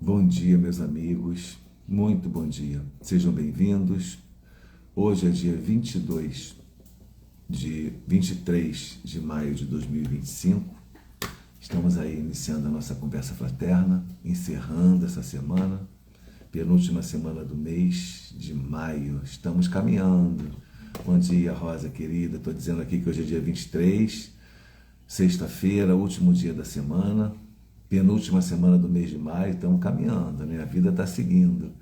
Bom dia, meus amigos. Muito bom dia. Sejam bem-vindos. Hoje é dia 23 de maio de 2025. Estamos aí iniciando a nossa conversa fraterna, encerrando essa semana, penúltima semana do mês de maio. Estamos caminhando. Bom dia, Rosa querida. Estou dizendo aqui que hoje é dia 23, sexta-feira, último dia da semana. Penúltima semana do mês de maio, estamos caminhando, né? A vida está seguindo.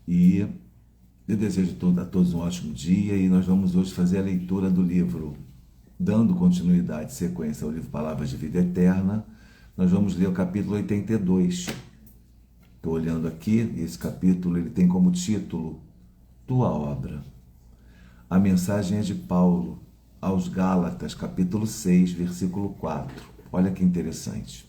E eu desejo a todos um ótimo dia e nós vamos hoje fazer a leitura do livro, dando continuidade, sequência ao livro Palavras de Vida Eterna. Nós vamos ler o capítulo 82. Estou olhando aqui, e esse capítulo ele tem como título Tua Obra. A mensagem é de Paulo aos Gálatas, capítulo 6, versículo 4. Olha que interessante.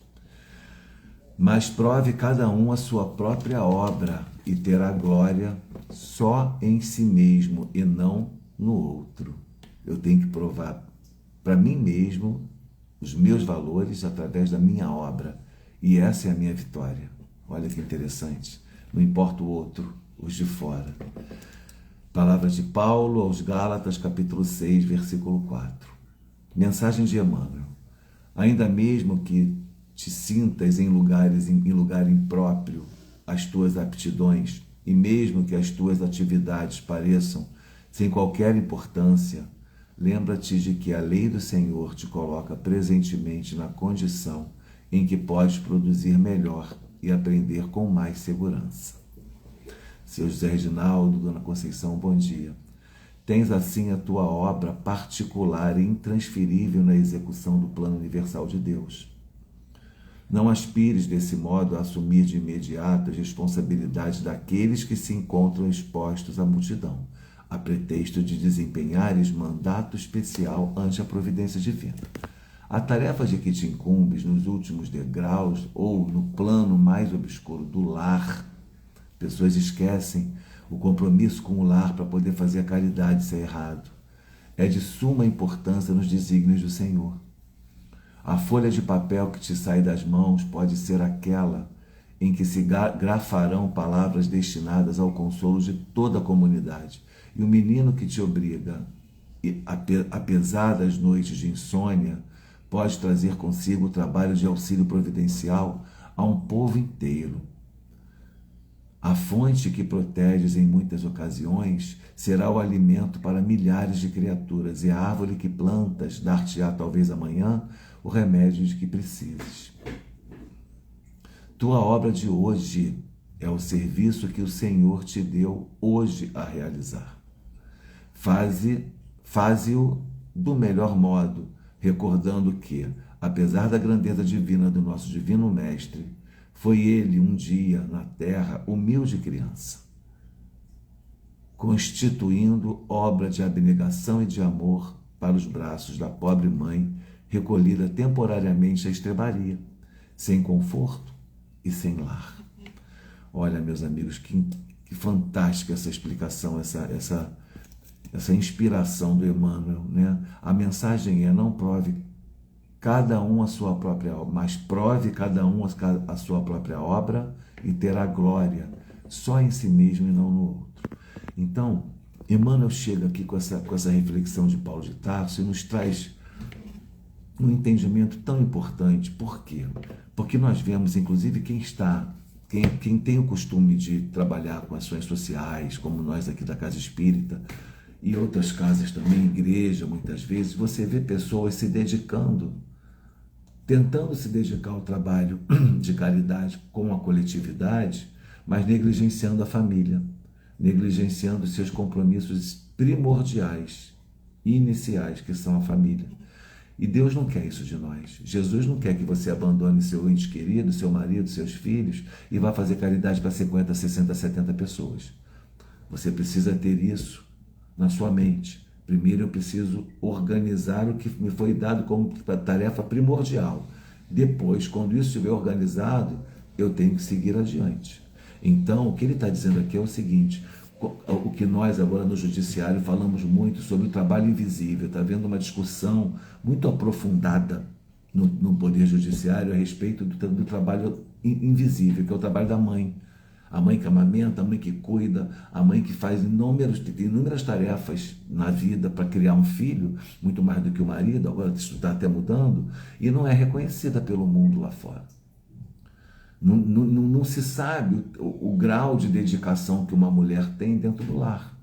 Mas prove cada um a sua própria obra e terá glória só em si mesmo e não no outro. Eu tenho que provar para mim mesmo os meus valores através da minha obra. E essa é a minha vitória. Olha que interessante. Não importa o outro, os de fora. Palavras de Paulo aos Gálatas, capítulo 6, versículo 4. Mensagem de Emmanuel. Ainda mesmo que te sintas em lugar impróprio as tuas aptidões, e mesmo que as tuas atividades pareçam sem qualquer importância, lembra-te de que a lei do Senhor te coloca presentemente na condição em que podes produzir melhor e aprender com mais segurança. Seu José Reginaldo, Dona Conceição, bom dia. Tens assim a tua obra particular e intransferível na execução do plano universal de Deus. Não aspires desse modo a assumir de imediato as responsabilidades daqueles que se encontram expostos à multidão, a pretexto de desempenhares mandato especial ante a providência divina. A tarefa de que te incumbes nos últimos degraus ou no plano mais obscuro do lar, pessoas esquecem o compromisso com o lar para poder fazer a caridade ser errado. É de suma importância nos desígnios do Senhor. A folha de papel que te sai das mãos pode ser aquela em que se grafarão palavras destinadas ao consolo de toda a comunidade. E o menino que te obriga, apesar das noites de insônia, pode trazer consigo o trabalho de auxílio providencial a um povo inteiro. A fonte que proteges em muitas ocasiões será o alimento para milhares de criaturas, e a árvore que plantas dar-te-á talvez amanhã o remédio de que precises. Tua obra de hoje é o serviço que o Senhor te deu hoje a realizar. Faze-o do melhor modo, recordando que, apesar da grandeza divina do nosso Divino Mestre, foi ele um dia na terra humilde criança, constituindo obra de abnegação e de amor para os braços da pobre mãe, recolhida temporariamente à estrebaria, sem conforto e sem lar. Olha, meus amigos, que fantástica essa explicação, essa inspiração do Emmanuel, né? A mensagem é: não prove cada um a sua própria obra, mas prove cada um a sua própria obra e terá glória só em si mesmo e não no outro. Então, Emmanuel chega aqui com essa reflexão de Paulo de Tarso e nos traz um entendimento tão importante. Por quê? Porque nós vemos, inclusive, quem tem o costume de trabalhar com ações sociais, como nós aqui da Casa Espírita, e outras casas também, igreja, muitas vezes, você vê pessoas se dedicando, tentando se dedicar ao trabalho de caridade com a coletividade, mas negligenciando a família, negligenciando seus compromissos primordiais, iniciais, que são a família. E Deus não quer isso de nós. Jesus não quer que você abandone seu ente querido, seu marido, seus filhos e vá fazer caridade para 50, 60, 70 pessoas. Você precisa ter isso na sua mente. Primeiro eu preciso organizar o que me foi dado como tarefa primordial. Depois, quando isso estiver organizado, eu tenho que seguir adiante. Então, o que ele está dizendo aqui é o seguinte: o que nós agora no judiciário falamos muito sobre o trabalho invisível. Está havendo uma discussão muito aprofundada no Poder Judiciário a respeito do trabalho invisível, que é o trabalho da mãe. A mãe que amamenta, a mãe que cuida, a mãe que faz inúmeras tarefas na vida para criar um filho, muito mais do que o marido, agora isso está até mudando, e não é reconhecida pelo mundo lá fora. Não se sabe o grau de dedicação que uma mulher tem dentro do lar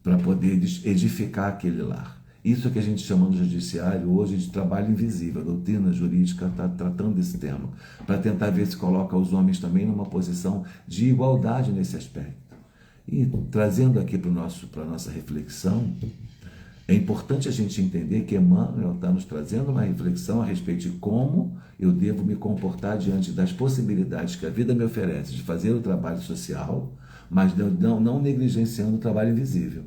para poder edificar aquele lar. Isso é que a gente chama no judiciário hoje de trabalho invisível. A doutrina jurídica está tratando desse tema, para tentar ver se coloca os homens também numa posição de igualdade nesse aspecto. E trazendo aqui para a nossa reflexão, é importante a gente entender que Emmanuel está nos trazendo uma reflexão a respeito de como eu devo me comportar diante das possibilidades que a vida me oferece de fazer o trabalho social, mas não negligenciando o trabalho invisível.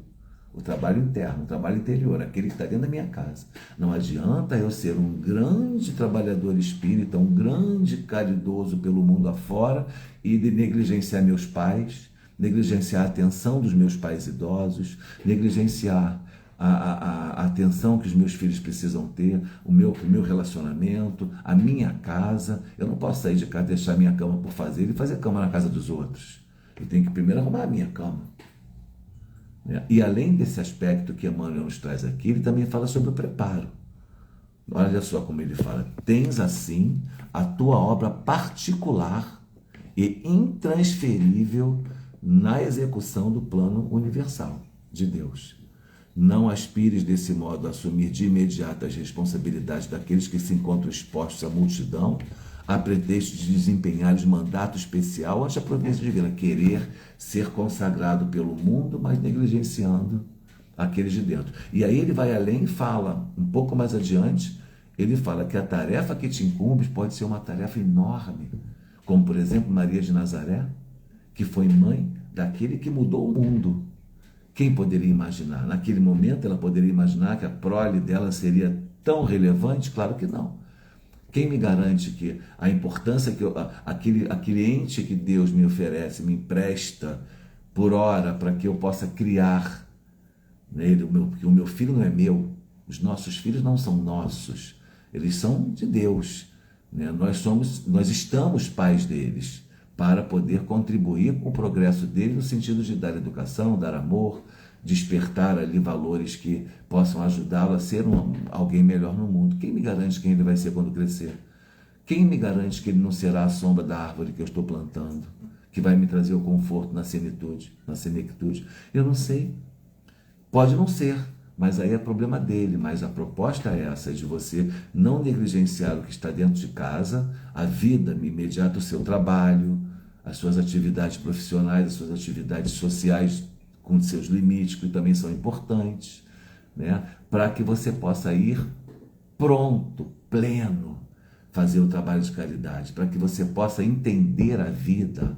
O trabalho interno, o trabalho interior, aquele que está dentro da minha casa. Não adianta eu ser um grande trabalhador espírita, um grande caridoso pelo mundo afora e de negligenciar meus pais, negligenciar a atenção dos meus pais idosos, negligenciar a atenção que os meus filhos precisam ter, o meu relacionamento, a minha casa. Eu não posso sair de casa, deixar minha cama por fazer e fazer cama na casa dos outros. Eu tenho que primeiro arrumar a minha cama. E além desse aspecto que Emmanuel nos traz aqui, ele também fala sobre o preparo. Olha só como ele fala: tens assim a tua obra particular e intransferível na execução do plano universal de Deus. Não aspires desse modo a assumir de imediato as responsabilidades daqueles que se encontram expostos à multidão, a pretexto de desempenhar o mandato especial ante a providência divina, querer ser consagrado pelo mundo, mas negligenciando aqueles de dentro. E aí ele vai além e fala, um pouco mais adiante, ele fala que a tarefa que te incumbe pode ser uma tarefa enorme, como por exemplo Maria de Nazaré, que foi mãe daquele que mudou o mundo. Quem poderia imaginar? Naquele momento ela poderia imaginar que a prole dela seria tão relevante? Claro que não. Quem me garante que a importância que aquele ente que Deus me oferece, me empresta por hora para que eu possa criar nele, porque o meu filho não é meu, os nossos filhos não são nossos, eles são de Deus, né? Nós estamos pais deles para poder contribuir com o progresso dele no sentido de dar educação, dar amor, despertar ali valores que possam ajudá-lo a ser alguém melhor no mundo. Quem me garante quem ele vai ser quando crescer? Quem me garante que ele não será a sombra da árvore que eu estou plantando, que vai me trazer o conforto na senectude? Eu não sei. Pode não ser, mas aí é problema dele. Mas a proposta é essa, de você não negligenciar o que está dentro de casa, a vida imediata, o seu trabalho, as suas atividades profissionais, as suas atividades sociais, com seus limites, que também são importantes, né? Para que você possa ir pronto, pleno, fazer o trabalho de caridade, para que você possa entender a vida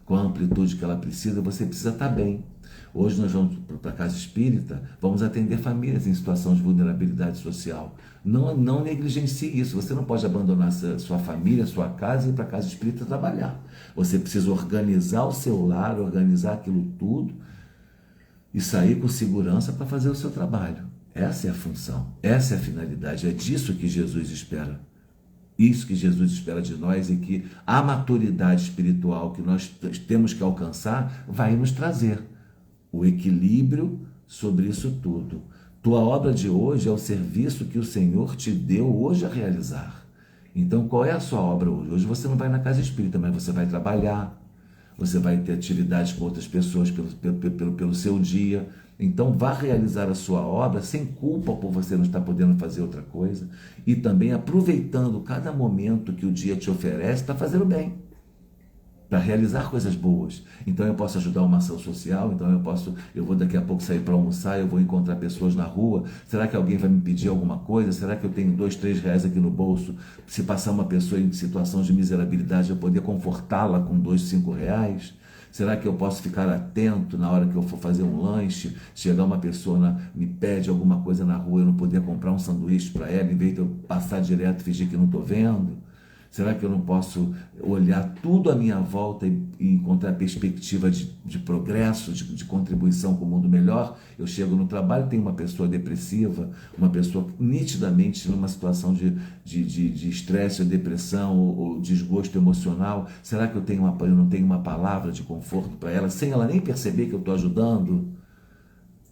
com a amplitude que ela precisa. Você precisa estar bem. Hoje nós vamos para a Casa Espírita, vamos atender famílias em situação de vulnerabilidade social. Não negligencie isso. Você não pode abandonar sua família, sua casa e ir para a Casa Espírita trabalhar. Você precisa organizar o seu lar, organizar aquilo tudo e sair com segurança para fazer o seu trabalho. Essa é a função, essa é a finalidade, é disso que Jesus espera. Isso que Jesus espera de nós, e que a maturidade espiritual que nós temos que alcançar vai nos trazer o equilíbrio sobre isso tudo. Tua obra de hoje é o serviço que o Senhor te deu hoje a realizar. Então, qual é a sua obra hoje? Hoje você não vai na Casa Espírita, mas você vai trabalhar, você vai ter atividades com outras pessoas pelo seu dia. Então vá realizar a sua obra sem culpa por você não estar podendo fazer outra coisa, e também aproveitando cada momento que o dia te oferece para fazer o bem, para realizar coisas boas. Então eu posso ajudar uma ação social, então eu vou daqui a pouco sair para almoçar, eu vou encontrar pessoas na rua. Será que alguém vai me pedir alguma coisa? Será que eu tenho 2, 3 reais aqui no bolso? Se passar uma pessoa em situação de miserabilidade, eu poder confortá-la com 2, 5 reais? Será que eu posso ficar atento na hora que eu for fazer um lanche, chegar uma pessoa me pede alguma coisa na rua, eu não poder comprar um sanduíche para ela, em vez de eu passar direto e fingir que não estou vendo? Será que eu não posso olhar tudo à minha volta e encontrar perspectiva de progresso, de contribuição com o mundo melhor? Eu chego no trabalho, tem uma pessoa depressiva, uma pessoa nitidamente numa situação de estresse ou depressão ou desgosto emocional. Será que eu não tenho uma palavra de conforto para ela, sem ela nem perceber que eu estou ajudando?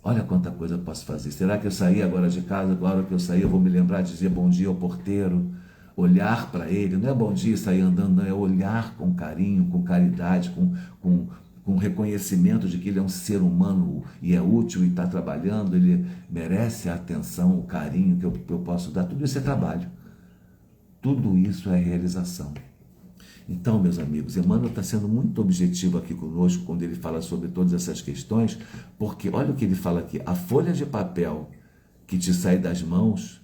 Olha quanta coisa eu posso fazer. Será que eu saí agora de casa, agora que eu saí, eu vou me lembrar de dizer bom dia ao porteiro? Olhar para ele, não é bom dia sair andando, não, é olhar com carinho, com caridade, com reconhecimento de que ele é um ser humano e é útil e está trabalhando, ele merece a atenção, o carinho que eu posso dar. Tudo isso é trabalho, tudo isso é realização. Então, meus amigos, Emmanuel está sendo muito objetivo aqui conosco quando ele fala sobre todas essas questões, porque olha o que ele fala aqui: a folha de papel que te sai das mãos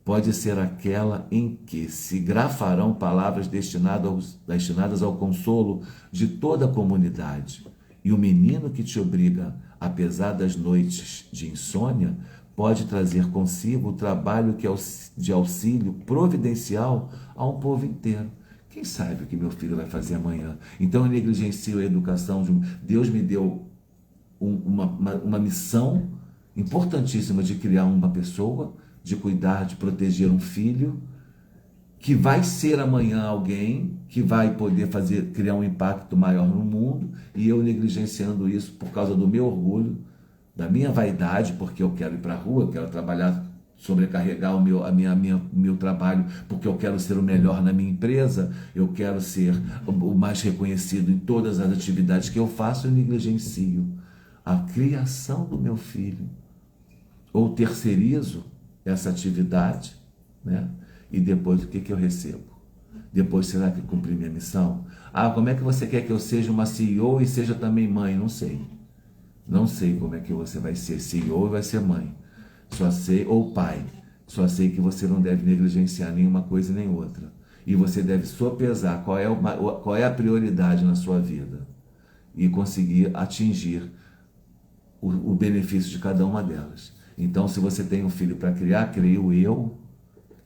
pode ser aquela em que se grafarão palavras destinadas ao consolo de toda a comunidade. E o menino que te obriga, apesar das noites de insônia, pode trazer consigo o trabalho de auxílio providencial a um povo inteiro. Quem sabe o que meu filho vai fazer amanhã? Então eu negligencio a educação. Deus me deu uma missão importantíssima de criar uma pessoa, de cuidar, de proteger um filho, que vai ser amanhã alguém que vai poder criar um impacto maior no mundo, e eu negligenciando isso por causa do meu orgulho, da minha vaidade, porque eu quero ir para a rua, eu quero trabalhar, sobrecarregar o meu trabalho, porque eu quero ser o melhor na minha empresa, eu quero ser o mais reconhecido em todas as atividades que eu faço. Eu negligencio a criação do meu filho, ou terceirizo essa atividade, né? E depois o que eu recebo? Depois, será que cumpri minha missão? Como é que você quer que eu seja uma CEO e seja também mãe? Não sei. Não sei como é que você vai ser CEO e vai ser mãe. Só sei, ou pai. Só sei que você não deve negligenciar nenhuma coisa nem outra. E você deve sopesar qual é a prioridade na sua vida e conseguir atingir o benefício de cada uma delas. Então, se você tem um filho para criar, creio eu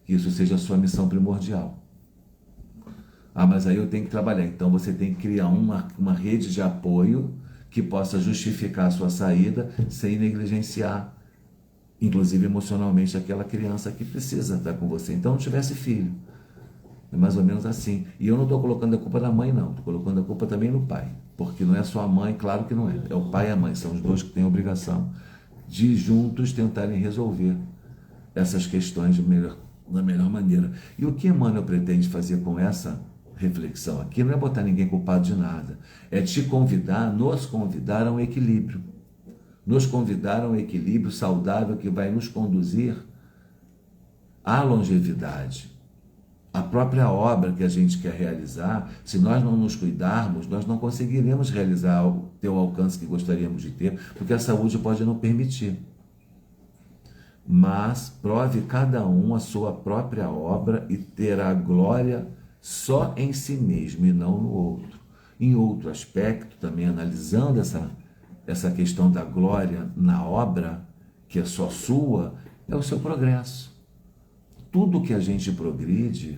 que isso seja a sua missão primordial. Mas aí eu tenho que trabalhar. Então, você tem que criar uma rede de apoio que possa justificar a sua saída sem negligenciar, inclusive emocionalmente, aquela criança que precisa estar com você. Então, não tivesse filho. É mais ou menos assim. E eu não estou colocando a culpa na mãe, não. Estou colocando a culpa também no pai. Porque não é só a mãe, claro que não é. É o pai e a mãe. São os dois que têm a obrigação de juntos tentarem resolver essas questões da melhor maneira. E o que Emmanuel pretende fazer com essa reflexão aqui não é botar ninguém culpado de nada. É nos convidar a um equilíbrio. Nos convidar a um equilíbrio saudável que vai nos conduzir à longevidade. A própria obra que a gente quer realizar, se nós não nos cuidarmos, nós não conseguiremos realizar ter o alcance que gostaríamos de ter, porque a saúde pode não permitir. Mas prove cada um a sua própria obra e terá glória só em si mesmo e não no outro. Em outro aspecto, também analisando essa questão da glória na obra, que é só sua, é o seu progresso. Tudo que a gente progride,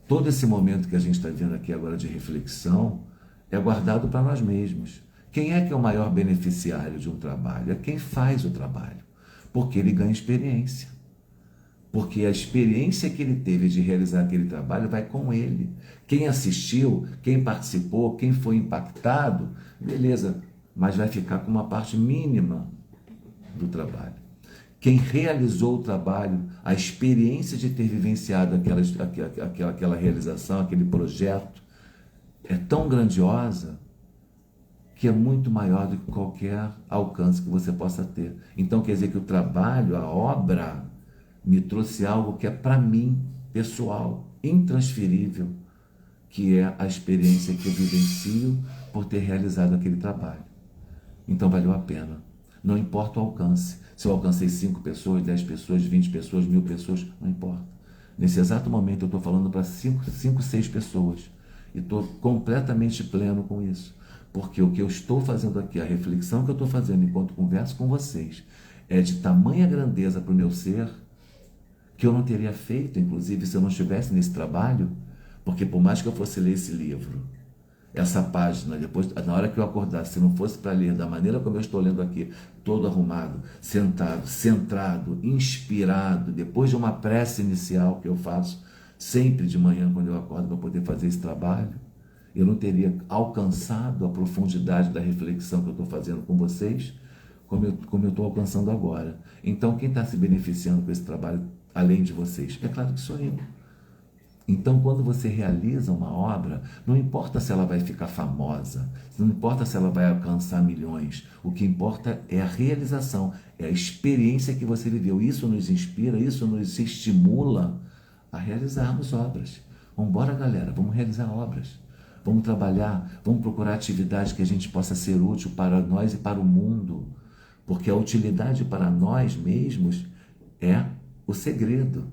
todo esse momento que a gente está vendo aqui agora de reflexão, é guardado para nós mesmos. Quem é que é o maior beneficiário de um trabalho? É quem faz o trabalho, porque ele ganha experiência. Porque a experiência que ele teve de realizar aquele trabalho vai com ele. Quem assistiu, quem participou, quem foi impactado, beleza, mas vai ficar com uma parte mínima do trabalho. Quem realizou o trabalho, a experiência de ter vivenciado aquela realização, aquele projeto, é tão grandiosa que é muito maior do que qualquer alcance que você possa ter. Então quer dizer que o trabalho, a obra, me trouxe algo que é para mim, pessoal, intransferível, que é a experiência que eu vivencio por ter realizado aquele trabalho. Então valeu a pena. Não importa o alcance. Se eu alcancei 5 pessoas, 10 pessoas, 20 pessoas, 1000 pessoas, não importa. Nesse exato momento eu estou falando para 5, 6 pessoas. E estou completamente pleno com isso. Porque o que eu estou fazendo aqui, a reflexão que eu estou fazendo enquanto converso com vocês, é de tamanha grandeza para o meu ser, que eu não teria feito, inclusive, se eu não estivesse nesse trabalho, Porque por mais que eu fosse ler esse livro, essa página, depois, na hora que eu acordasse, se não fosse para ler da maneira como eu estou lendo aqui, todo arrumado, sentado, centrado, inspirado, depois de uma prece inicial que eu faço sempre de manhã quando eu acordo para poder fazer esse trabalho, eu não teria alcançado a profundidade da reflexão que eu estou fazendo com vocês, como eu estou alcançando agora. Então, quem está se beneficiando com esse trabalho, além de vocês? É claro que sou eu. Então, quando você realiza uma obra, não importa se ela vai ficar famosa, não importa se ela vai alcançar milhões, o que importa é a realização, é a experiência que você viveu. Isso nos inspira, isso nos estimula a realizarmos obras. Vamos embora, galera, vamos realizar obras. Vamos trabalhar, vamos procurar atividades que a gente possa ser útil para nós e para o mundo, porque a utilidade para nós mesmos é o segredo.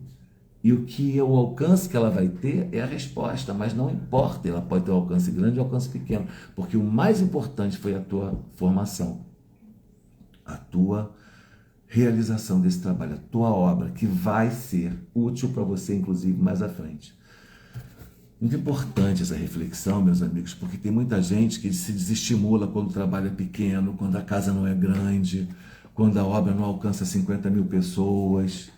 E o que o alcance que ela vai ter é a resposta, mas não importa, ela pode ter um alcance grande ou um alcance pequeno, porque o mais importante foi a tua formação, a tua realização desse trabalho, a tua obra, que vai ser útil para você, inclusive, mais à frente. Muito importante essa reflexão, meus amigos, porque tem muita gente que se desestimula quando o trabalho é pequeno, quando a casa não é grande, quando a obra não alcança 50 mil pessoas,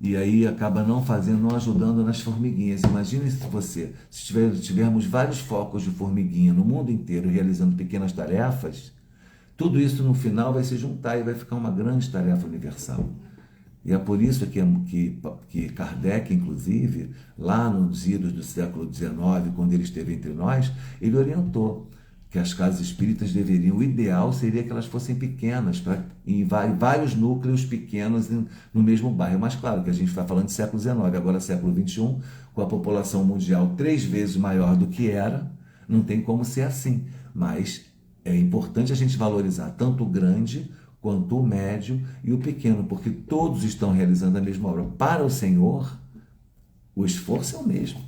e aí acaba não fazendo, não ajudando nas formiguinhas. Imagine se tivermos vários focos de formiguinha no mundo inteiro realizando pequenas tarefas, tudo isso no final vai se juntar e vai ficar uma grande tarefa universal. E é por isso que Kardec, inclusive, lá nos idos do século XIX, quando ele esteve entre nós, ele orientou que as casas espíritas deveriam, o ideal seria que elas fossem pequenas, em vários núcleos pequenos no mesmo bairro. Mas claro que a gente está falando de século XIX, agora século XXI, com a população mundial 3 vezes maior do que era, não tem como ser assim. Mas é importante a gente valorizar tanto o grande quanto o médio e o pequeno, porque todos estão realizando a mesma obra. Para o Senhor, o esforço é o mesmo.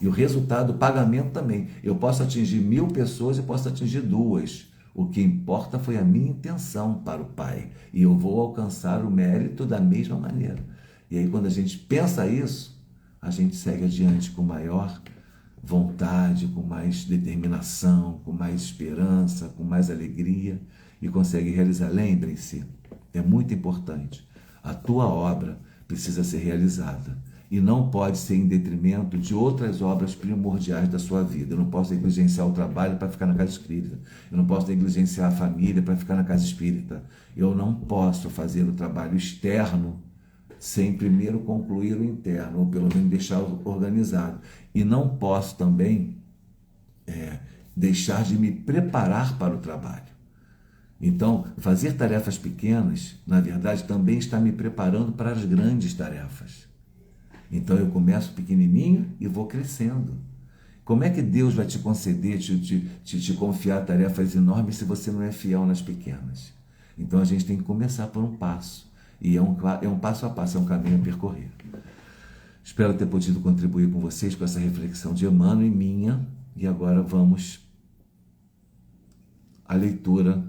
E o resultado, o pagamento também. Eu posso atingir 1000 pessoas e posso atingir 2. O que importa foi a minha intenção para o Pai. E eu vou alcançar o mérito da mesma maneira. E aí, quando a gente pensa isso, a gente segue adiante com maior vontade, com mais determinação, com mais esperança, com mais alegria e consegue realizar. Lembrem-se, é muito importante. A tua obra precisa ser realizada. E não pode ser em detrimento de outras obras primordiais da sua vida. Eu não posso negligenciar o trabalho para ficar na casa espírita. Eu não posso negligenciar a família para ficar na casa espírita. Eu não posso fazer o trabalho externo sem primeiro concluir o interno, ou pelo menos deixá-lo organizado. E não posso também deixar de me preparar para o trabalho. Então, fazer tarefas pequenas, na verdade, também está me preparando para as grandes tarefas. Então eu começo pequenininho e vou crescendo. Como é que Deus vai te conceder, te confiar tarefas enormes se você não é fiel nas pequenas? Então a gente tem que começar por um passo. E é um passo a passo, é um caminho a percorrer. Espero ter podido contribuir com vocês com essa reflexão de Emmanuel e minha. E agora vamos à leitura.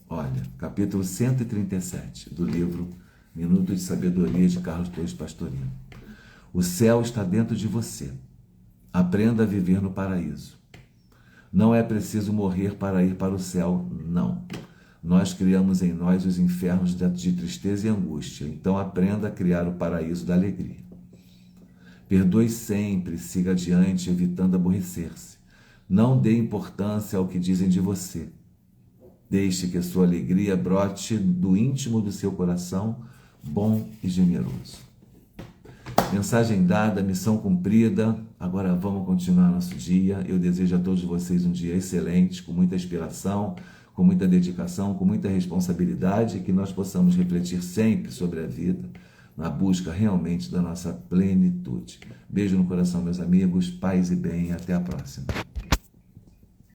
Olha, capítulo 137 do livro Minuto de Sabedoria de Carlos Torres Pastorino. O céu está dentro de você. Aprenda a viver no paraíso. Não é preciso morrer para ir para o céu, não. Nós criamos em nós os infernos de tristeza e angústia. Então aprenda a criar o paraíso da alegria. Perdoe sempre, siga adiante, evitando aborrecer-se. Não dê importância ao que dizem de você. Deixe que a sua alegria brote do íntimo do seu coração, bom e generoso. Mensagem dada, missão cumprida. Agora vamos continuar nosso dia. Eu desejo a todos vocês um dia excelente, com muita inspiração, com muita dedicação, com muita responsabilidade, e que nós possamos refletir sempre sobre a vida, na busca realmente da nossa plenitude. Beijo no coração, meus amigos, paz e bem, até a próxima.